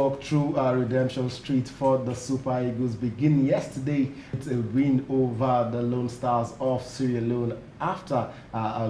walk through Redemption Street for the Super Eagles begin yesterday with a win over the Lone Stars of Sierra Leone after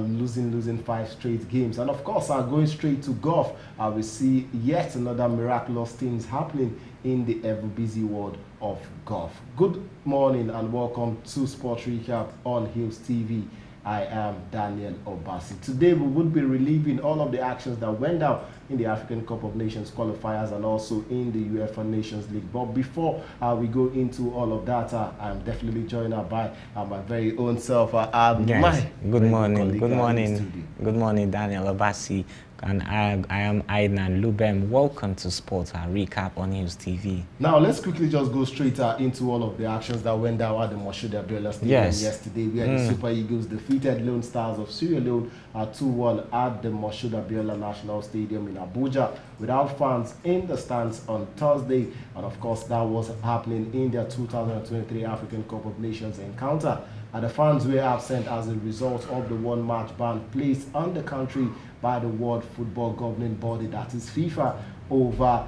losing 5 straight games. And of course, going straight to golf, we see yet another miraculous things happening in the ever-busy world of golf. Good morning and welcome to Sports Recap on Hills TV. I am Daniel Obasi. Today we would be relieving all of the actions that went down in the African Cup of Nations qualifiers and also in the UEFA Nations League. But before we go into all of that, I'm definitely joined by my very own self. Yes. Good morning. Good morning, Daniel Obasi. And I am Aidan Lubem. Welcome to Sports Recap on Hills TV. Now, let's quickly just go straight into all of the actions that went down at the Moshood Abiola Stadium yesterday, where the Super Eagles defeated Lone Stars of Sierra Leone 2-1 at the Moshood Abiola National Stadium in Abuja without fans in the stands on Thursday. And of course, that was happening in their 2023 African Cup of Nations encounter. And the fans were absent as a result of the one-match ban placed on the country by the World Football Governing Body, that is FIFA, over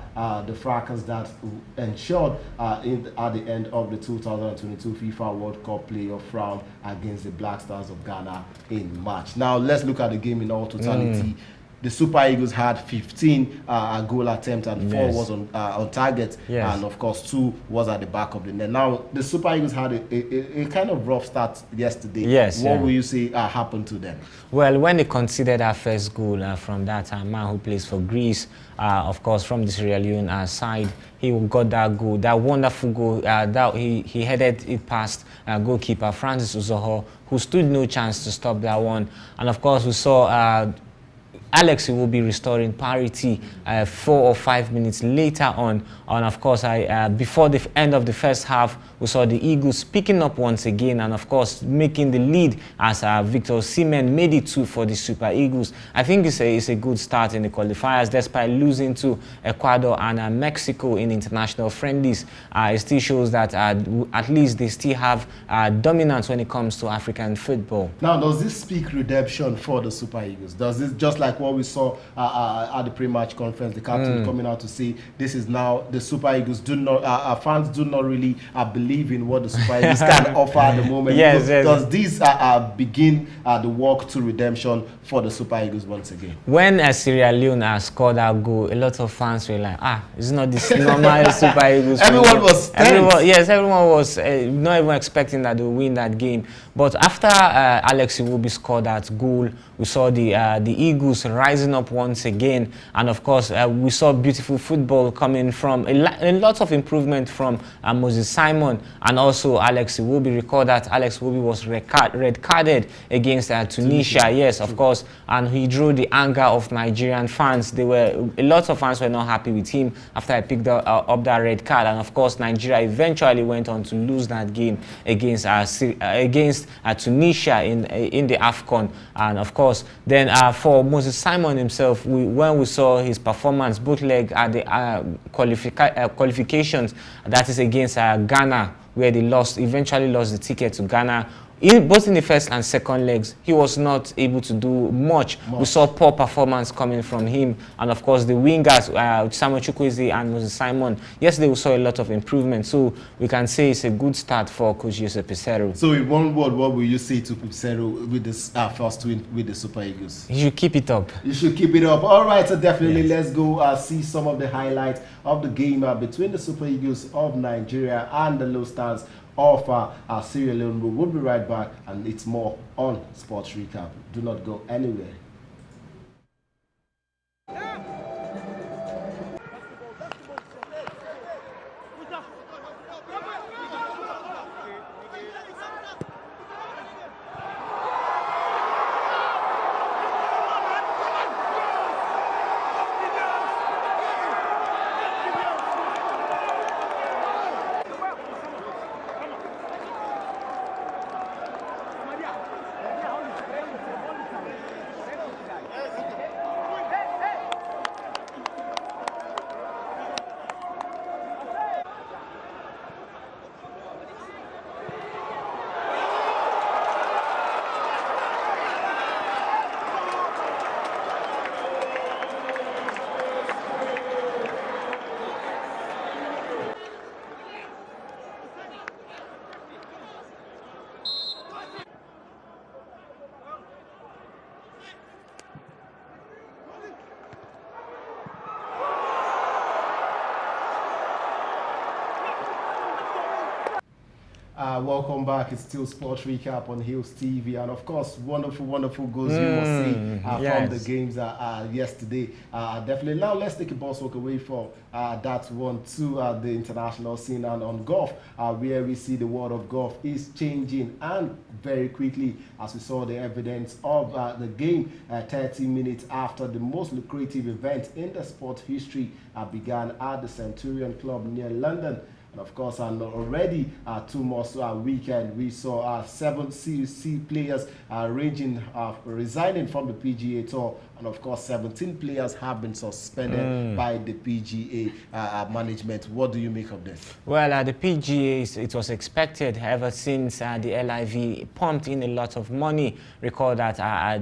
the fracas that ensured at the end of the 2022 FIFA World Cup playoff round against the Black Stars of Ghana in March. Now, let's look at the game in all totality. The Super Eagles had 15 goal attempts and 4 was on target, and of course 2 was at the back of the net. Now, the Super Eagles had a kind of rough start yesterday. What will you say happened to them? Well, when they conceded our first goal from that man who plays for Greece, of course from the Sierra Leone side, he got that goal, that wonderful goal. That he headed it past goalkeeper Francis Uzoho, who stood no chance to stop that one. And of course, we saw Alex will be restoring parity 4 or 5 minutes later on. And of course, before the end of the first half, we saw the Eagles picking up once again and of course making the lead as Victor Osimhen made it 2 for the Super Eagles. I think it's a good start in the qualifiers despite losing to Ecuador and Mexico in international friendlies. It still shows that at least they still have dominance when it comes to African football. Now, does this speak redemption for the Super Eagles? Does this, just like what we saw at the pre-match conference, the captain coming out to say this is now the Super Eagles do not, fans do not really believe in what the Super Eagles can offer at the moment. Does this begin the walk to redemption for the Super Eagles once again? When Sierra Leone scored that goal, a lot of fans were like, it's not this normal Super Eagles. Everyone was everyone was not even expecting that they would win that game. But after Alex Iwobi scored that goal, we saw the Eagles rising up once again, and of course we saw beautiful football coming from a lot of improvement from Moses Simon and also Alex Iwobi. Recall that Alex Iwobi was red carded against Tunisia. Yes, of course, and he drew the anger of Nigerian fans. A lot of fans were not happy with him after I picked up that red card, and of course Nigeria eventually went on to lose that game against Tunisia in the AFCON. And of course, then for Moses Simon himself, when we saw his performance, both leg at the qualifications, that is against Ghana, where they eventually lost the ticket to Ghana. Both in the first and second legs, he was not able to do much. We saw poor performance coming from him. And of course, the wingers, Samuel Chukwueze and Moses Simon, yesterday we saw a lot of improvement. So we can say it's a good start for Coach Jose Peseiro. So in one word, what will you say to Peseiro with this first win with the Super Eagles? You should keep it up. You should keep it up. All right, so definitely let's go see some of the highlights of the game between the Super Eagles of Nigeria and the Lone Stars of Sierra Leone. We will be right back, and it's more on Sports Recap. Do not go anywhere. Welcome back. It's still Sports Recap on Hills TV. And of course, wonderful goals you must see from the games yesterday. Definitely. Now, let's take a bus walk away from that one to the international scene and on golf, where we see the world of golf is changing and very quickly, as we saw the evidence of the game 30 minutes after the most lucrative event in the sport history began at the Centurion Club near London. And of course, already 2 more weekend, we saw 7 CUC players resigning from the PGA Tour. And of course, 17 players have been suspended by the PGA management. What do you make of this? Well, the PGA, it was expected ever since the LIV pumped in a lot of money. Recall that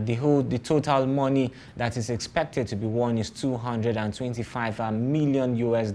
the total money that is expected to be won is $225 million US.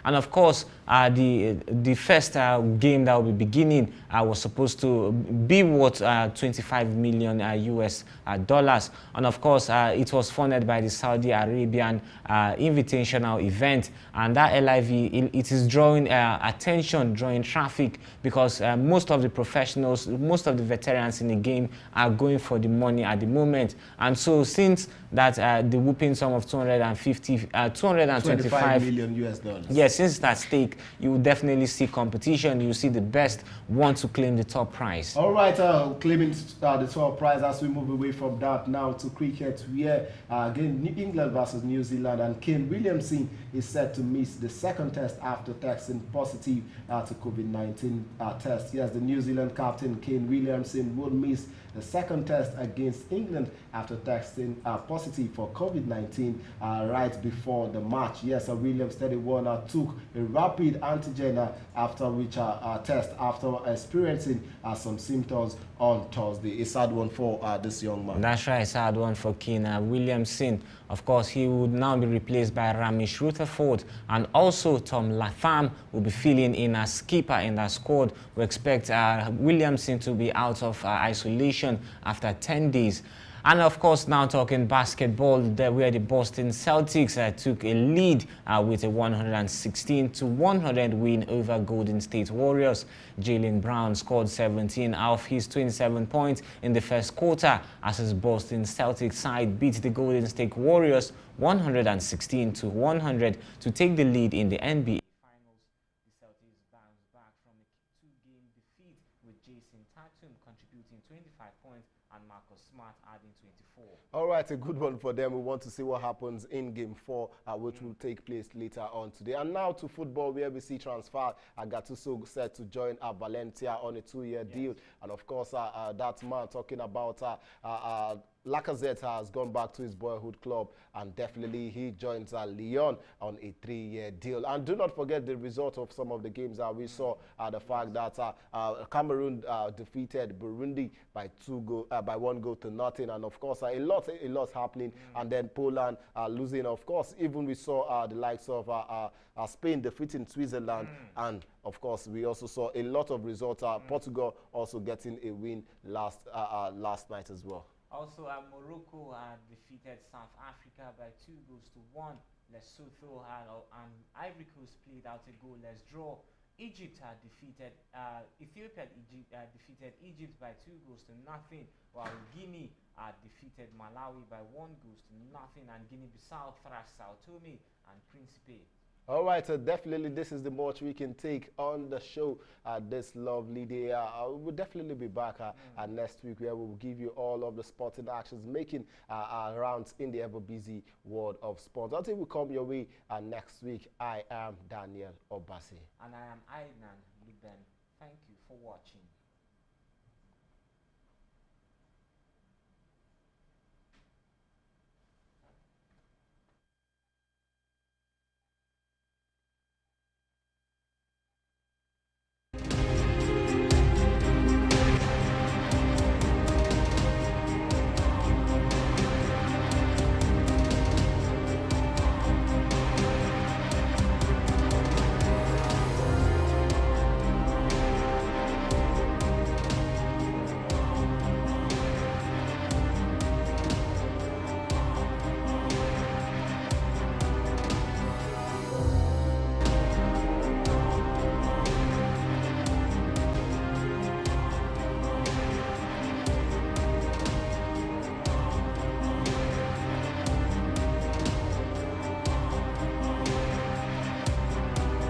And of course, the first game that will be beginning was supposed to be worth $25 million US dollars. And of course, it was funded by the Saudi Arabian Invitational event. And that LIV, it is drawing attention, drawing traffic, because most of the professionals, most of the veterans in the game are going for the money at the moment. And so since that the whooping sum of 225 million US dollars. Yes, since that stake, you will definitely see competition. You see the best want to claim the top prize. All right, claiming the top prize as we move away from that now to cricket, where again England versus New Zealand, and Kane Williamson is set to miss the second test after testing positive to COVID-19 test. Yes, the New Zealand captain Kane Williamson will miss the second test against England after testing positive for COVID-19 right before the match. Yes, Williams 31 took a rapid antigen after which test after experiencing some symptoms on Thursday. A sad one for this young man. That's right, a sad one for Kane Williamson. Of course, he would now be replaced by Ramesh Rutherford, and also Tom Latham will be filling in as skipper in that squad. We expect Williamson to be out of isolation after 10 days. And of course, now talking basketball, where the Boston Celtics took a lead with a 116-100 win over Golden State Warriors. Jaylen Brown scored 17 out of his 27 points in the first quarter as his Boston Celtics side beat the Golden State Warriors 116-100 to take the lead in the NBA Finals. The Celtics bounced back from a 2-game defeat with Jason Tatum contributing 25 points and Marcus Smart adding 24. All right, a good one for them. We want to see what happens in Game 4, which will take place later on today. And now to football, where we see transfer. Gattuso set to join Valencia on a 2-year deal. And of course, that man talking about Lacazette has gone back to his boyhood club, and definitely he joins Leone on a 3-year deal. And do not forget the result of some of the games that we saw. The fact that Cameroon defeated Burundi by 1-0, and of course a lot happening. And then Poland losing. Of course, even we saw the likes of Spain defeating Switzerland, and of course we also saw a lot of results. Portugal also getting a win last night as well. Also, Morocco defeated South Africa by 2-1. Lesotho and Ivory Coast played out a goalless draw. Egypt defeated Ethiopia. Defeated Egypt by 2-0, while Guinea defeated Malawi by 1-0, and Guinea-Bissau thrashed Sao Tome and Principe. All right, definitely this is the much we can take on the show this lovely day. We'll definitely be back next week, where we'll give you all of the sporting actions making rounds in the ever-busy world of sports. Until we come your way next week, I am Daniel Obasi. And I am Ainan Liben. Thank you for watching.